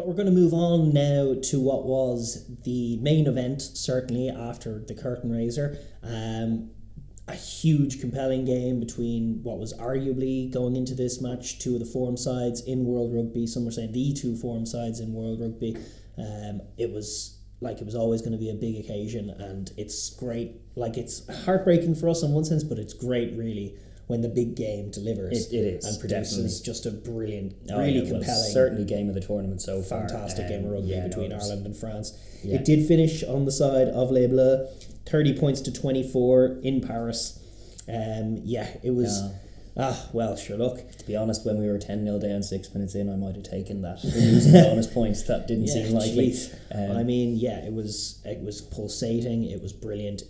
But we're going to move on now to what was the main event, certainly after the curtain raiser. A huge, compelling game between what was arguably, going into this match, two of the form sides in World Rugby. Some were saying the two form sides in World Rugby. It was always going to be a big occasion, and it's great. Like, it's heartbreaking for us in one sense, but it's great, really, when the big game delivers. It is, and produces definitely. Just a brilliant, really compelling, certainly game of the tournament so far. Fantastic game of rugby between Ireland and France. Yeah. It did finish on the side of Les Bleus, 30 points to 24 in Paris. It was... well, sure, look. To be honest, when we were 10-0 down 6 minutes in, I might have taken that. Losing bonus points, that didn't seem likely. I mean, it was pulsating, it was brilliant,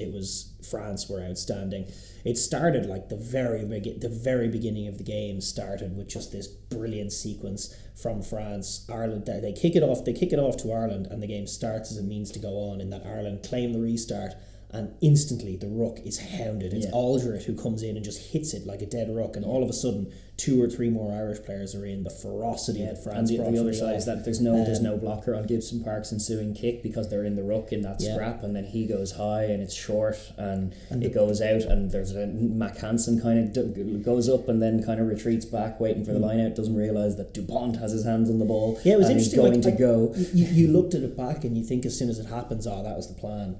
France were outstanding. It started like the very beginning of the game started with just this brilliant sequence from France. Ireland, they kick it off to Ireland, and the game starts as it means to go on, in that Ireland claim the restart. And instantly the ruck is hounded. It's Aldred who comes in and just hits it like a dead ruck, and all of a sudden 2 or 3 more Irish players are in. The ferocity that France brought. And the other side is that there's no blocker on Gibson Park's ensuing kick because they're in the ruck in that scrap, and then he goes high and it's short and it goes out, and there's a Mac Hansen kind of goes up and then kind of retreats back waiting for the line out, doesn't realise that Dupont has his hands on the ball. Yeah, it was interesting. He's going to go. You looked at it back and you think as soon as it happens, that was the plan.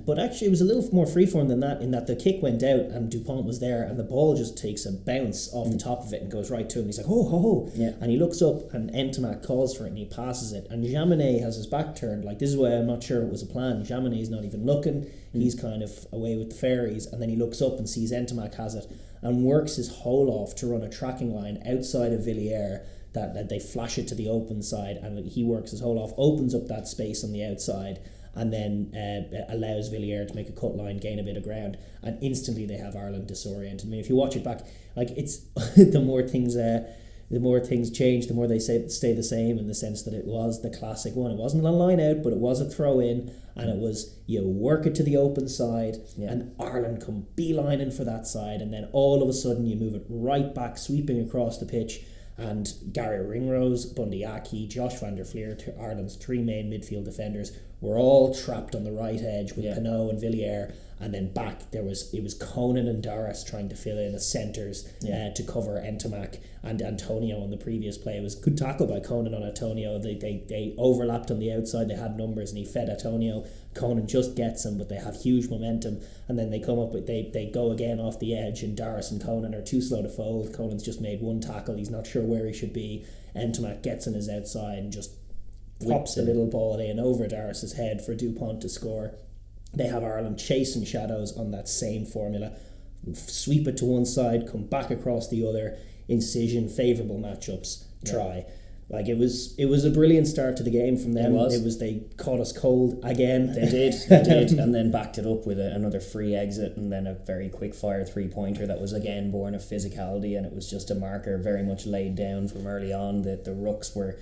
But actually it was a little more freeform than that, in that the kick went out and Dupont was there, and the ball just takes a bounce off the top of it and goes right to him. He's like, and he looks up and Entomac calls for it and he passes it, and Jaminet has his back turned. Like, this is why I'm not sure it was a plan. Jaminet's not even looking. He's kind of away with the fairies, and then he looks up and sees Entomac has it and works his hole off to run a tracking line outside of Villiers, that they flash it to the open side, and he works his hole off, opens up that space on the outside, and then allows Villiers to make a cut line, gain a bit of ground, and instantly they have Ireland disoriented. I mean, if you watch it back, like, it's the more things change, the more they stay the same, in the sense that it was the classic one. It wasn't a line out, but it was a throw in, and it was, you work it to the open side, and Ireland come beelining for that side, and then all of a sudden you move it right back, sweeping across the pitch, and Gary Ringrose, Bundy Aki, Josh van der Fleer, Ireland's 3 main midfield defenders, were all trapped on the right edge with Pinot and Villiers, and then back it was Conan and Daragh trying to fill in as centres to cover Entomac and Antonio on the previous play. It was a good tackle by Conan on Antonio. They overlapped on the outside, they had numbers, and he fed Antonio. Conan just gets him, but they have huge momentum, and then they come up with they go again off the edge, and Daragh and Conan are too slow to fold. Conan's just made one tackle, he's not sure where he should be. Entomac gets on his outside and just pops the little ball in over Darris's head for Dupont to score. They have Ireland chasing shadows on that same formula, sweep it to one side, come back across the other, incision, favourable matchups, try. Like, it was a brilliant start to the game from them. They caught us cold again. They did, and then backed it up with another free exit, and then a very quick fire 3-pointer that was again born of physicality, and it was just a marker very much laid down from early on that the rucks were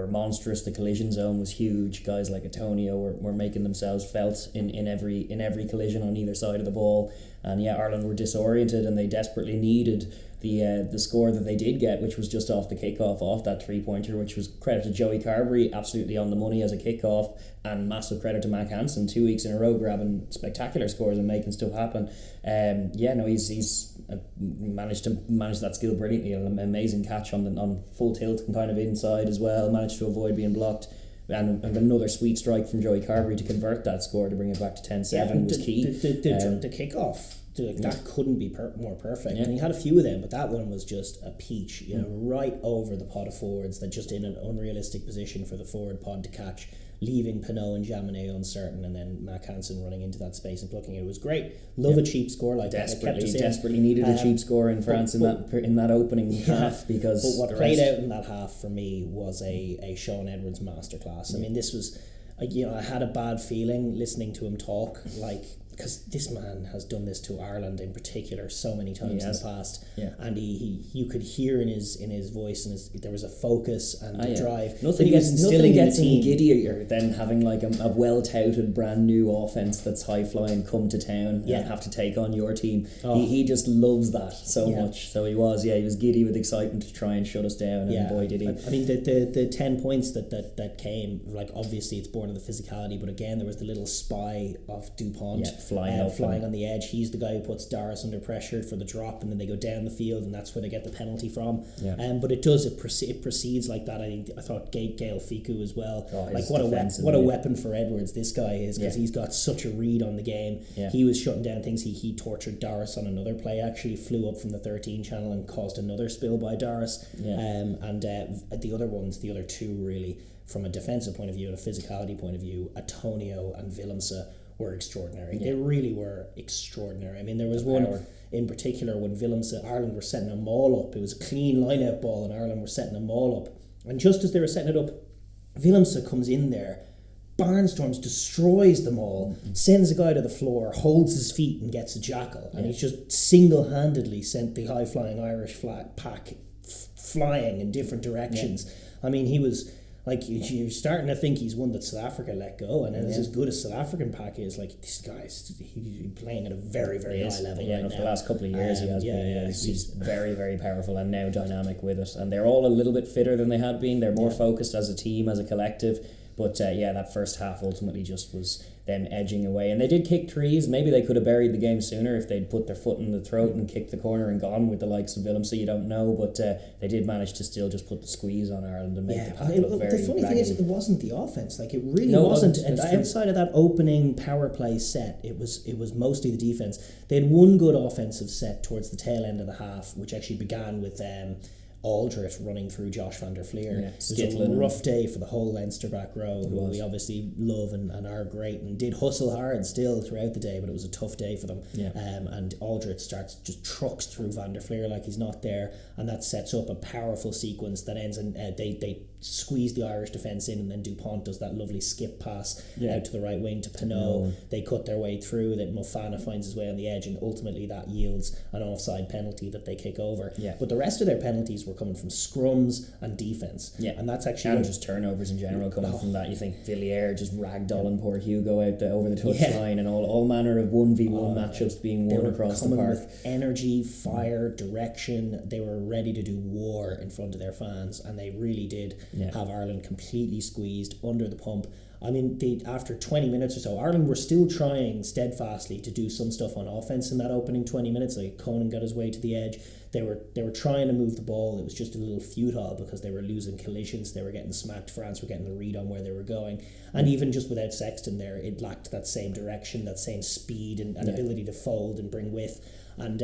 monstrous. The collision zone was huge. Guys like Antonio were making themselves felt in every collision on either side of the ball, and Ireland were disoriented, and they desperately needed the score that they did get, which was just off the kickoff, off that 3-pointer, which was credit to Joey Carberry, absolutely on the money as a kickoff, and massive credit to Mac Hansen, 2 weeks in a row grabbing spectacular scores and making stuff happen. He's managed to manage that skill brilliantly. An amazing catch on full tilt and kind of inside as well, managed to avoid being blocked. And another sweet strike from Joey Carberry to convert that score to bring it back to 10-7 was key. The kickoff, that couldn't be more perfect. And he had a few of them, but that one was just a peach, right over the pod of forwards, that just in an unrealistic position for the forward pod to catch, leaving Pinot and Jaminet uncertain, and then Mac Hansen running into that space and plucking it. It was great. Love a cheap score like that. Desperately needed a cheap score in France in that opening half, because but what played out in that half for me was a Shaun Edwards masterclass. I mean, this was, I had a bad feeling listening to him talk. Like, because this man has done this to Ireland in particular so many times in the past, and he you could hear in his voice and there was a focus and drive. Nothing gets him giddier than having like a well touted brand new offense that's high flying come to town and have to take on your team. He just loves that so much. So he was giddy with excitement to try and shut us down, and boy did he. I mean the 10 points that came, like obviously it's born of the physicality, but again there was the little spy of Dupont. Flying on the edge. He's the guy who puts Daragh under pressure for the drop, and then they go down the field, and that's where they get the penalty from. But it proceeds like that. I thought Gael Ficou as well. Like what a weapon for Edwards this guy is, because he's got such a read on the game. He was shutting down things. He tortured Daragh on another play. Actually flew up from the 13 channel and caused another spill by Daragh. And the other two really, from a defensive point of view and a physicality point of view, Antonio and Willemse were extraordinary. They really were extraordinary. I mean, there was one in particular when Ireland were setting a maul up. It was a clean line-out ball and Ireland were setting a maul up. And just as they were setting it up, Willemse comes in there, barnstorms, destroys them all, sends a guy to the floor, holds his feet and gets a jackal. And he's just single-handedly sent the high-flying Irish pack flying in different directions. I mean, he was... Like, you're starting to think he's one that South Africa let go, and it's as good as South African pack is. Like, this guy's he's playing at a very, very high level right now. For the last couple of years he has been. He's very, very powerful and now dynamic with it. And they're all a little bit fitter than they had been. They're more focused as a team, as a collective. But that first half ultimately just was them edging away. And they did kick trees. Maybe they could have buried the game sooner if they'd put their foot in the throat and kicked the corner and gone with the likes of Willem, so you don't know. But they did manage to still just put the squeeze on Ireland and make the pack look very The funny raggedy. thing is, it wasn't the offence. Like, it really wasn't. And outside of that opening power play set, it was mostly the defence. They had one good offensive set towards the tail end of the half, which actually began with Aldrit running through Josh van der Fleer. It was a rough day for the whole Leinster back row, who we obviously love and are great and did hustle hard still throughout the day, but it was a tough day for them. And Aldrit just trucks through van der Fleer like he's not there, and that sets up a powerful sequence that ends in they squeeze the Irish defence in, and then Dupont does that lovely skip pass out to the right wing to Pinot. They cut their way through, that Mofana finds his way on the edge, and ultimately that yields an offside penalty that they kick over. But the rest of their penalties were coming from scrums and defence. And that's actually... And just turnovers in general coming from that. You think Villiers just ragdolling poor Hugo out over the touchline, and all manner of 1v1 matchups being won across the park. With energy, fire, direction. They were ready to do war in front of their fans, and they really did have Ireland completely squeezed under the pump. I mean, after 20 minutes or so, Ireland were still trying steadfastly to do some stuff on offence in that opening 20 minutes. Like, Conan got his way to the edge. They were trying to move the ball. It was just a little futile because they were losing collisions. They were getting smacked. France were getting the read on where they were going. And even just without Sexton there, it lacked that same direction, that same speed and ability to fold and bring width. And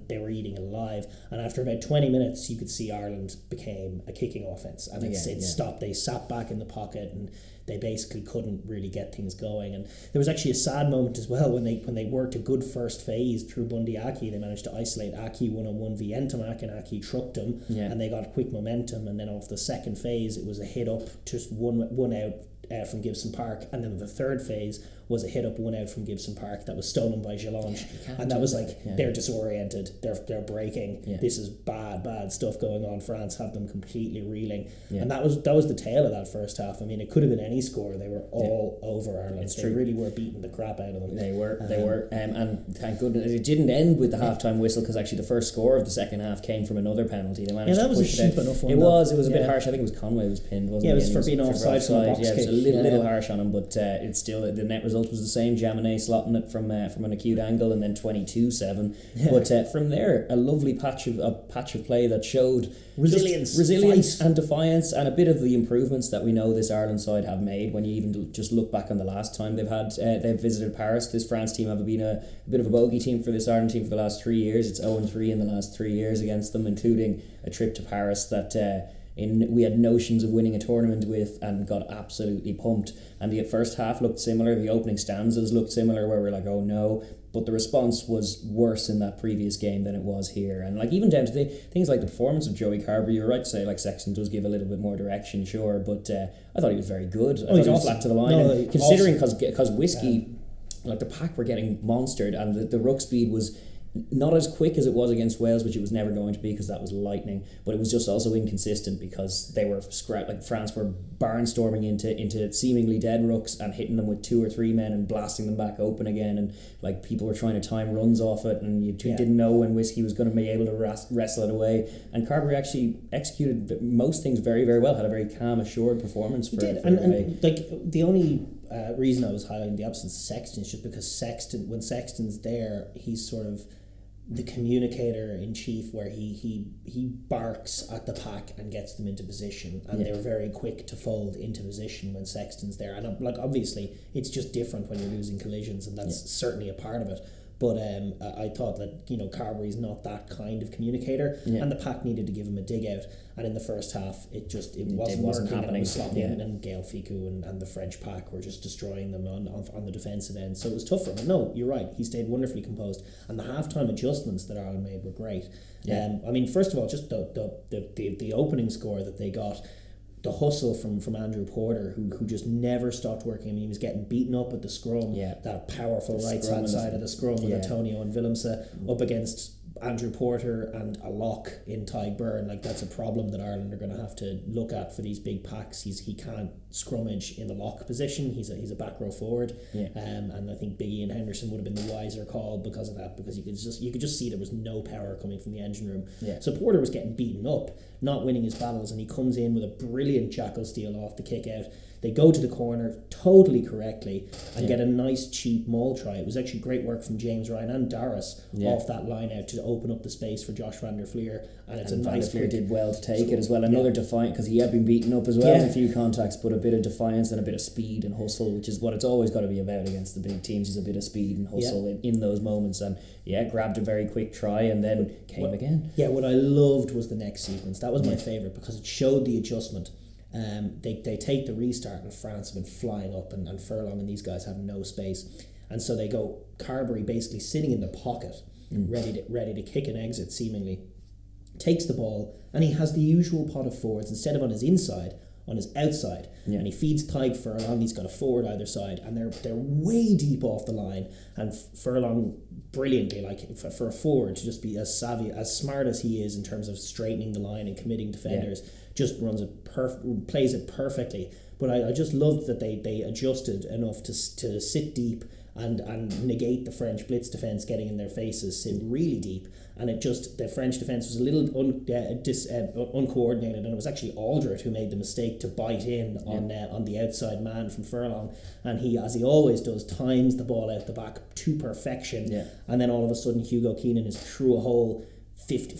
they were eating it alive. And after about 20 minutes, you could see Ireland became a kicking offence. And it stopped. They sat back in the pocket and they basically couldn't really get things going. And there was actually a sad moment as well when they worked a good first phase through Bundy Aki. They managed to isolate Aki 1-on-1 v Entomac, and Aki trucked him, and they got quick momentum. And then off the second phase, it was a hit up, just one out from Gibson Park, and then the third phase was a hit up, one out from Gibson Park that was stolen by Gelange, and that was like they're disoriented, they're breaking. This is bad stuff going on. France have them completely reeling, and that was the tail of that first half. I mean, it could have been any score. They were all over Ireland. They really were beating the crap out of them. They were, and thank goodness it didn't end with the halftime whistle, because actually the first score of the second half came from another penalty. They managed to push it out. Enough one. It was a bit harsh. I think it was Conway was pinned, wasn't it? Yeah, it was for being offside from a box kick. It was a little harsh on him, but it's still, the net result was the same. Jaminet slotting it from an acute angle, and then 22-7. But from there, a lovely patch of play that showed resilience and defiance, and a bit of the improvements that we know this Ireland side have made. When you even just look back on the last time they've visited Paris, this France team have been a bit of a bogey team for this Ireland team for the last 3 years. It's 0-3 in the last 3 years against them, including a trip to Paris that we had notions of winning a tournament with and got absolutely pumped. And the first half looked similar. The opening stanzas looked similar, where we're like, oh no. But the response was worse in that previous game than it was here. And like, even down to things like the performance of Joey Carber, you're right to say, like, Sexton does give a little bit more direction, sure, but I thought he was very good. I thought he was flat to the line. Considering, because Whiskey like the pack were getting monstered, and the ruck speed was not as quick as it was against Wales, which it was never going to be because that was lightning, but it was just also inconsistent because they were like France were barnstorming into seemingly dead rucks and hitting them with 2 or 3 men and blasting them back open again, and like people were trying to time runs off it, and you didn't know when Whiskey was going to be able to wrestle it away. And Carberry actually executed most things very, very well, had a very calm, assured performance. And like the only reason I was highlighting the absence of Sexton is just because when Sexton's there, he's sort of the communicator in chief, where he barks at the pack and gets them into position, and they're very quick to fold into position when Sexton's there. And like obviously it's just different when you're losing collisions, and that's certainly a part of it. But I thought that Carberry's not that kind of communicator, and the pack needed to give him a dig out. And in the first half, it wasn't working, happening. And it was sloppy, and Gael Ficou and the French pack were just destroying them on the defensive end. So it was tough for him. But no, you're right. He stayed wonderfully composed, and the halftime adjustments that Ireland made were great. I mean, first of all, just the opening score that they got. The hustle from Andrew Porter, who just never stopped working. I mean, he was getting beaten up at the scrum. That powerful right-hand side of the scrum with Antonio and Willems up against Andrew Porter and a lock in Tadhg Beirne. Like, that's a problem that Ireland are going to have to look at for these big packs. He can't scrummage in the lock position. He's a back row forward. And I think Big Ian Henderson would have been the wiser call because of that, because you could just see there was no power coming from the engine room. So Porter was getting beaten up, not winning his battles, and he comes in with a brilliant jackal steal off the kick out. They go to the corner totally correctly and get a nice cheap maul try. It was actually great work from James Ryan and Daragh off that line out to open up the space for Josh van der Fleer, and it's a nice Van der Fleer did well to take it as well. Another defiant, because he had been beaten up as well in a few contacts, but a bit of defiance and a bit of speed and hustle, which is what it's always got to be about against the big teams, is a bit of speed and hustle in those moments. And grabbed a very quick try and then came again. What I loved was the next sequence. That was my favourite because it showed the adjustment. They take the restart, and France have been flying up, and Furlong and these guys have no space, and so they go Carberry basically sitting in the pocket, ready to kick an exit seemingly, takes the ball, and he has the usual pot of forwards instead of on his inside, on his outside, and he feeds Tadhg Furlong. He's got a forward either side, and they're way deep off the line, and Furlong brilliantly, like for a forward to just be as savvy, as smart as he is in terms of straightening the line and committing defenders, just plays it perfectly. But I just loved that they adjusted enough to sit deep and negate the French blitz defence getting in their faces, sit really deep, and the French defence was a little uncoordinated, and it was actually Aldred who made the mistake to bite in on the outside man from Furlong, and he, as he always does, times the ball out the back to perfection, and then all of a sudden Hugo Keenan is through a hole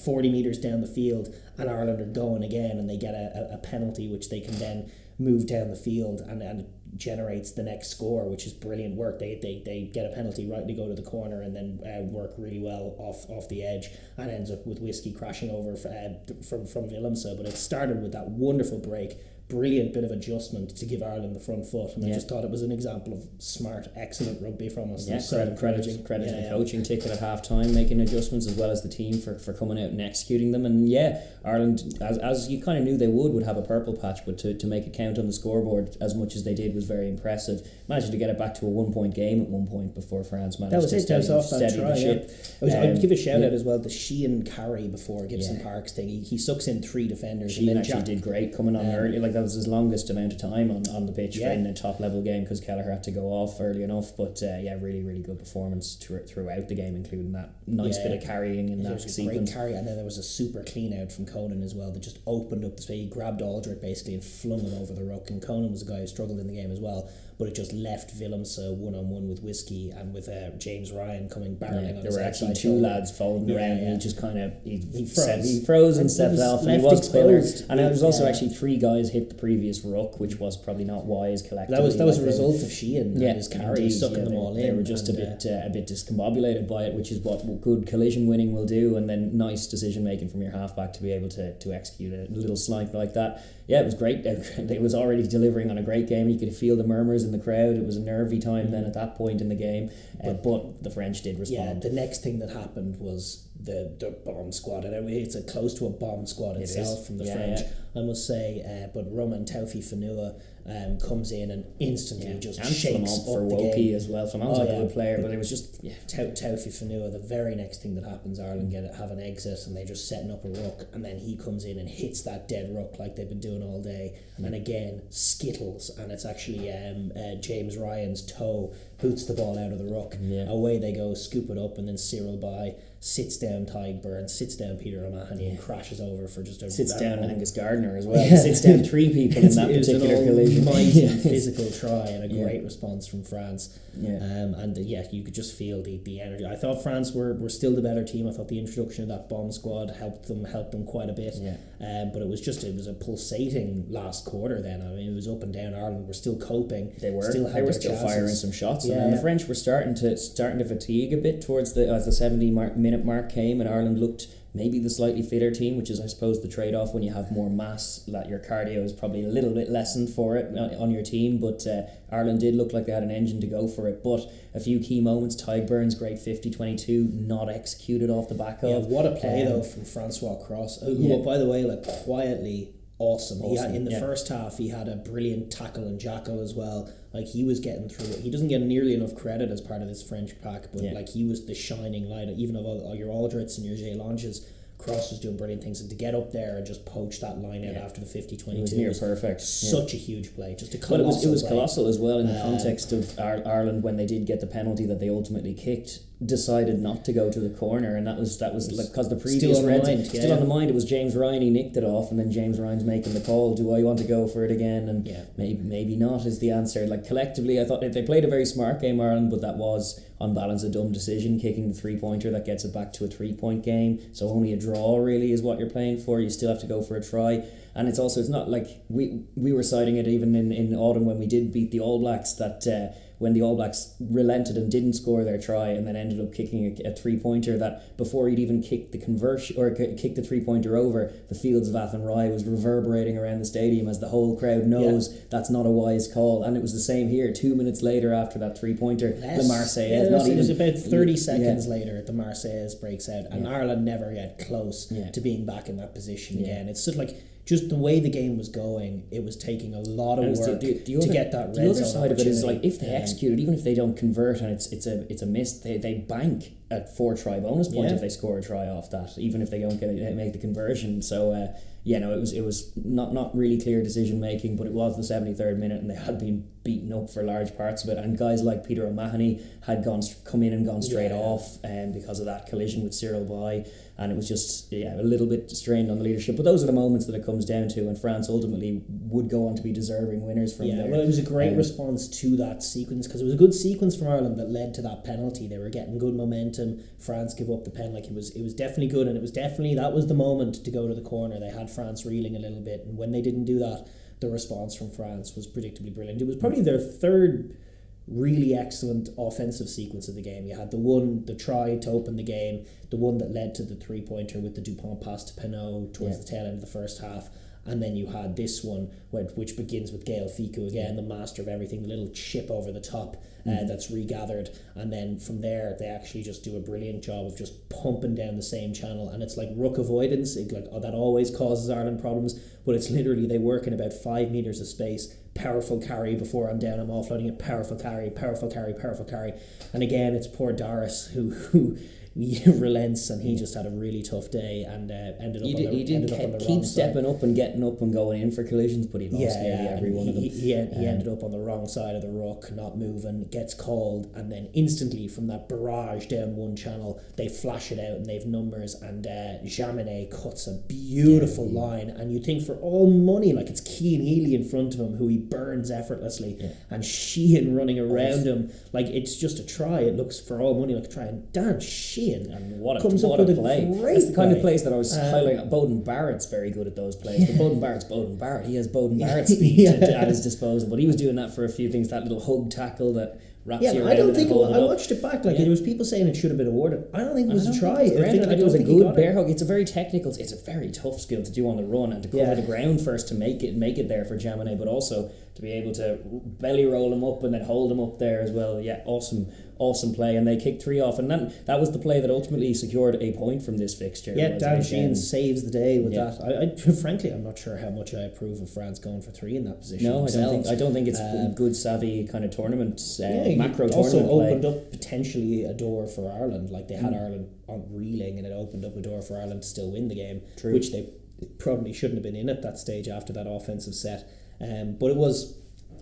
40 metres down the field, and Ireland are going again, and they get a penalty which they can then move down the field, and it generates the next score, which is brilliant work. They get a penalty right to go to the corner, and then work really well off the edge, and ends up with Whiskey crashing over from Willems. But it started with that wonderful break, brilliant bit of adjustment to give Ireland the front foot, and I just thought it was an example of smart, excellent rugby from us. Credit to the coaching ticket at half time, making adjustments, as well as the team for coming out and executing them. And Ireland, as you kind of knew they would have a purple patch, but to make it count on the scoreboard as much as they did was very impressive. Managed to get it back to a 1-point game at one point before France managed to steady the ship. I'd give a shout out as well to Sheehan carry before Gibson Park's thing. He sucks in 3 defenders. Sheehan actually did great coming on early. Like, that was his longest amount of time on the pitch in a top level game, because Kelleher had to go off early enough. But really, really good performance throughout the game, including that nice bit of carrying in that sequence. Great carry, and then there was a super clean out from Conan as well that just opened up the space. He grabbed Aldrich basically and flung him over the ruck, and Conan was a guy who struggled in the game as well, but it just left Willems one-on-one with Whiskey and with James Ryan coming barreling on his outside. There were actually 2 lads folding around, and he just kind of he froze and stepped off, and he was exposed. And there was also actually 3 guys hit the previous ruck, which was probably not wise collectively. That was a result of Sheehan and his carry sucking them all in. They were just a bit discombobulated by it, which is what good collision winning will do, and then nice decision making from your halfback to be able to execute a little snipe like that. It was great. It was already delivering on a great game. You could feel the murmurs in the crowd. It was a nervy time then at that point in the game, but the French did respond. The next thing that happened was the bomb squad, and it's close to a bomb squad itself from the French, I must say. But Roman Taufi Fanua comes in and instantly just and shakes Flamont up the Woki game. as well. Flamont's a good player, but it was just Taufi Fanua, the very next thing that happens, Ireland have an exit and they're just setting up a ruck, and then he comes in and hits that dead ruck like they've been doing all day, and again skittles, and it's actually James Ryan's toe boots the ball out of the ruck. Away they go, scoop it up, and then Cyril by sits down Tadhg Beirne, sits down Peter O'Mahony, and crashes over for just a sits down Angus Gardner as well. He sits down 3 people in that particular collision. Mighty physical try and a great response from France. You could just feel the energy. I thought France were still the better team. I thought the introduction of that bomb squad helped them quite a bit. But it was a pulsating last quarter then. I mean, it was up and down. Ireland were still coping. They were still firing some shots, and then the French were starting to fatigue a bit towards as the 70-minute mark came, and Ireland looked maybe the slightly fitter team, which is, I suppose, the trade-off when you have more mass. That your cardio is probably a little bit lessened for it on your team, but Ireland did look like they had an engine to go for it. But a few key moments, Tadhg Beirne's great 50-22, not executed off the back of. Yeah, what a play though from Francois Cross, who, by the way, quietly awesome. In the first half, he had a brilliant tackle and jackal as well. Like, he was getting through it. He doesn't get nearly enough credit as part of this French pack, but like, he was the shining light, even of all your Aldrits and your Jay Langes. Cross was doing brilliant things, and to get up there and just poach that line out after the 50-22 was near perfect. Such a huge play, just a colossal. But it was colossal as well in the context of Ireland, when they did get the penalty that they ultimately kicked, decided not to go to the corner, and that was like, because the previous still on the mind. It was James Ryan, he nicked it off, and then James Ryan's making the call. Do I want to go for it again? And maybe not is the answer. Like, collectively, I thought they played a very smart game, Ireland, but that was on balance a dumb decision, kicking the 3-pointer that gets it back to a 3-point game. So only a draw really is what you're playing for. You still have to go for a try. And it's not like we were citing it even in autumn when we did beat the All Blacks, that when the All Blacks relented and didn't score their try and then ended up kicking a 3-pointer, that before he'd even kicked the conversion or kicked the 3-pointer over, the fields of Athenry was reverberating around the stadium as the whole crowd knows that's not a wise call. And it was the same here. 2 minutes later after that 3-pointer, the Marseillaise. It was about 30 seconds later, the Marseillaise breaks out, and Ireland never get close to being back in that position again. It's sort of like, just the way the game was going, it was taking a lot of work to get that red zone. The other side of it is, like, if they execute it, even if they don't convert and it's a miss, they bank at 4 try bonus point if they score a try off that, even if they don't make the conversion. So it was not really clear decision making, but it was the 73rd minute, and they had been beaten up for large parts of it. And guys like Peter O'Mahony had come in and gone straight off, because of that collision with Cyril By. And it was just a little bit strained on the leadership. But those are the moments that it comes down to, and France ultimately would go on to be deserving winners from there. Well, it was a great response to that sequence, because it was a good sequence from Ireland that led to that penalty. They were getting good momentum. France give up the pen. Like, it was definitely good, and that was the moment to go to the corner. They had France reeling a little bit, and when they didn't do that, the response from France was predictably brilliant. It was probably their third really excellent offensive sequence of the game. You had the try to open the game, the one that led to the 3-pointer with the Dupont pass to Pinot towards the tail end of the first half, and then you had this one which begins with Gail Ficou again, the master of everything, the little chip over the top that's regathered, and then from there they actually just do a brilliant job of just pumping down the same channel, and it's like ruck avoidance. That always causes Ireland problems, but it's literally they work in about 5 metres of space. Powerful carry before I'm down, I'm offloading it, powerful carry, and again it's poor Daragh who relents, and he just had a really tough day, and ended up on the wrong keep stepping up and getting up and going in for collisions, but he lost nearly every one of them. He ended up on the wrong side of the ruck, not moving, gets called, and then instantly from that barrage down one channel they flash it out and they've numbers, and Jaminet cuts a beautiful line, and you think for all money, like, it's Cian Healy in front of him who he burns effortlessly, and Sheehan running around him, like, it's just a try. It looks for all money like a try, and Dan Sheehan and what a play. That's the kind of plays that I was highlighting. Bowden Barrett's very good at those plays, but Bowden Barrett. He has Bowden Barrett speed at his disposal, but he was doing that for a few things. That little hug tackle that wraps you around. I don't think I watched it back. There was people saying it should have been awarded. I don't think it was a try. It was a good bear hug. It's a very technical. It's a very tough skill to do on the run and to cover the ground first to make it there for Jaminet, but also to be able to belly roll him up and then hold him up there as well. Yeah, awesome awesome play, and they kicked 3 off, and that was the play that ultimately secured a point from this fixture. Yeah, Daragh saves the day with that. I frankly, I'm not sure how much I approve of France going for 3 in that position. No, I don't think it's good, savvy kind of tournament, macro tournament also play. Opened up potentially a door for Ireland. Like they had Ireland on reeling, and it opened up a door for Ireland to still win the game. True. Which they probably shouldn't have been in at that stage after that offensive set. But it was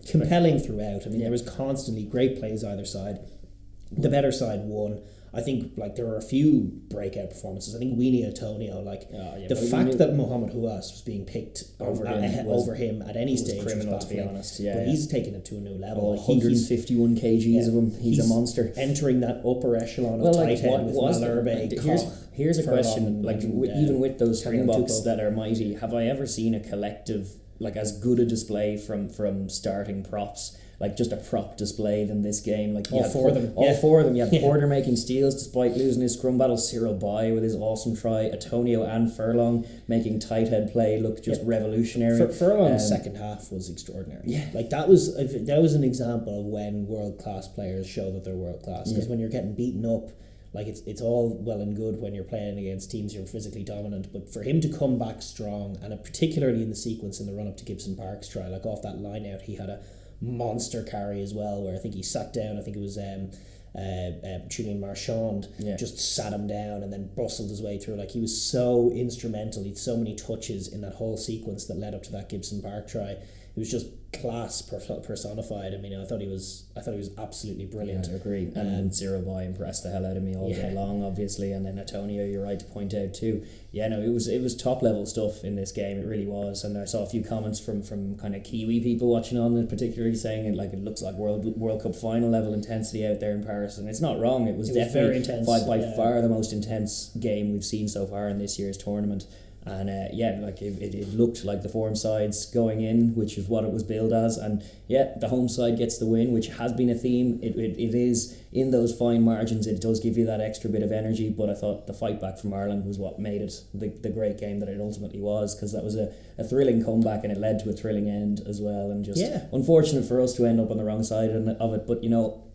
compelling throughout. I mean, there was constantly great plays either side. The better side won. I think like there were a few breakout performances. I think Weenie Antonio, the fact that Mohamed Houas was being picked over him at any stage was criminal, to be honest. But he's taken it to a new level. 151 kgs of him. He's a monster. Entering that upper echelon of tight head with Malherbe. Here's a question. Even with those Springboks that are mighty, have I ever seen a collective as good a display from starting props? Like just a prop display than this game. Like all four of them. You had Porter making steals despite losing his scrum battle. Cyril Bay with his awesome try. Antonio and Furlong making tight head play look just revolutionary. Furlong's second half was extraordinary. Yeah, that was an example of when world class players show that they're world class. Because when you're getting beaten up, it's all well and good when you're playing against teams you're physically dominant, but for him to come back strong, and particularly in the sequence in the run up to Gibson Park's try, off that line out, he had a monster carry as well, where I think he sat down. I think it was Julian Marchand just sat him down and then bustled his way through. He was so instrumental. He had so many touches in that whole sequence that led up to that Gibson Park try. It was just class personified. I mean, I thought he was absolutely brilliant. Yeah, I agree. And Cyril Bay impressed the hell out of me all day long, obviously. And then Antonio, you're right to point out too. Yeah, no, it was top level stuff in this game. It really was. And I saw a few comments from kind of Kiwi people watching on it, particularly saying it looks like World Cup final level intensity out there in Paris. And it's not wrong. It was definitely very intense. By far the most intense game we've seen so far in this year's tournament. And it looked like the form sides going in, which is what it was billed as, and the home side gets the win, which has been a theme. It is in those fine margins, it does give you that extra bit of energy, but I thought the fight back from Ireland was what made it the great game that it ultimately was, because that was a thrilling comeback and it led to a thrilling end as well, and just unfortunate for us to end up on the wrong side of it, but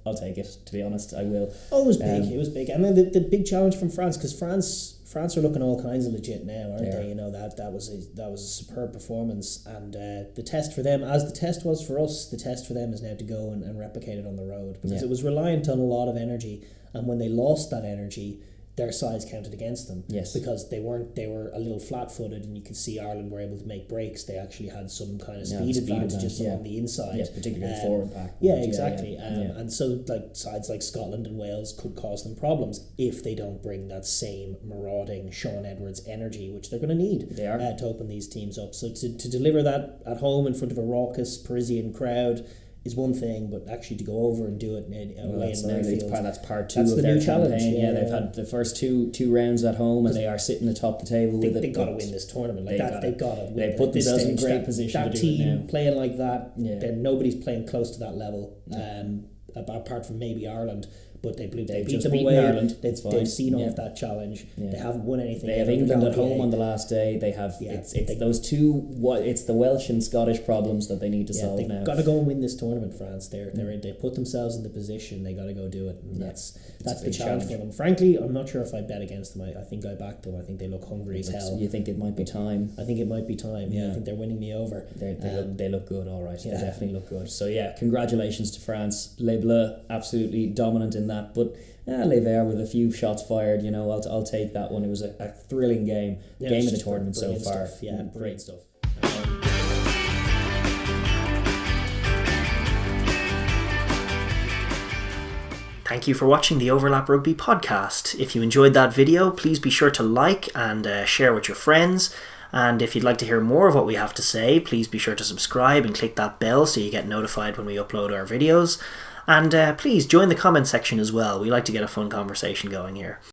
I'll take it, to be honest. I will. Oh, it was big. It was big. I mean, the big challenge from France, because France are looking all kinds of legit now, aren't they? That was a superb performance, and the test for them, as the test was for us, the test for them is now to go and replicate it on the road, because it was reliant on a lot of energy, and when they lost that energy, their sides counted against them. Yes. Because they were a little flat-footed, and you could see Ireland were able to make breaks. They actually had some kind of speed advantages on the inside. Yeah, particularly the forward pack. Yeah, exactly. And so sides like Scotland and Wales could cause them problems if they don't bring that same marauding Shaun Edwards energy, which they're going to need to open these teams up. So to deliver that at home in front of a raucous Parisian crowd is one thing, but actually to go over and do it away in Murrayfield, that's part two of their campaign. They've had the first two rounds at home, and they are sitting atop the table with it. They've got to win this tournament. They've got to win. They put themselves in a great position to do it now. That team playing like that, then nobody's playing close to that level, apart from maybe Ireland. But they beat them away. Ireland. They've seen off that challenge. Yeah. They haven't won anything. They have England at home on the last day. They have it's those two. It's the Welsh and Scottish problems that they need to solve now. They've got to go and win this tournament, France. They put themselves in the position. They got to go do it, and that's the challenge for them. Frankly, I'm not sure if I bet against them. I think I backed them. I think they look hungry as hell. You think it might be time? I think it might be time. Yeah, I think they're winning me over. They look good. All right, they definitely look good. So congratulations to France. Les Bleus absolutely dominant in that, but. Les Verts with a few shots fired, I'll take that one. It was a thrilling game of the tournament so far. Stuff. Yeah, brilliant stuff. Thank you for watching the Overlap Rugby podcast. If you enjoyed that video, please be sure to like and share with your friends. And if you'd like to hear more of what we have to say, please be sure to subscribe and click that bell so you get notified when we upload our videos. And please join the comment section as well. We like to get a fun conversation going here.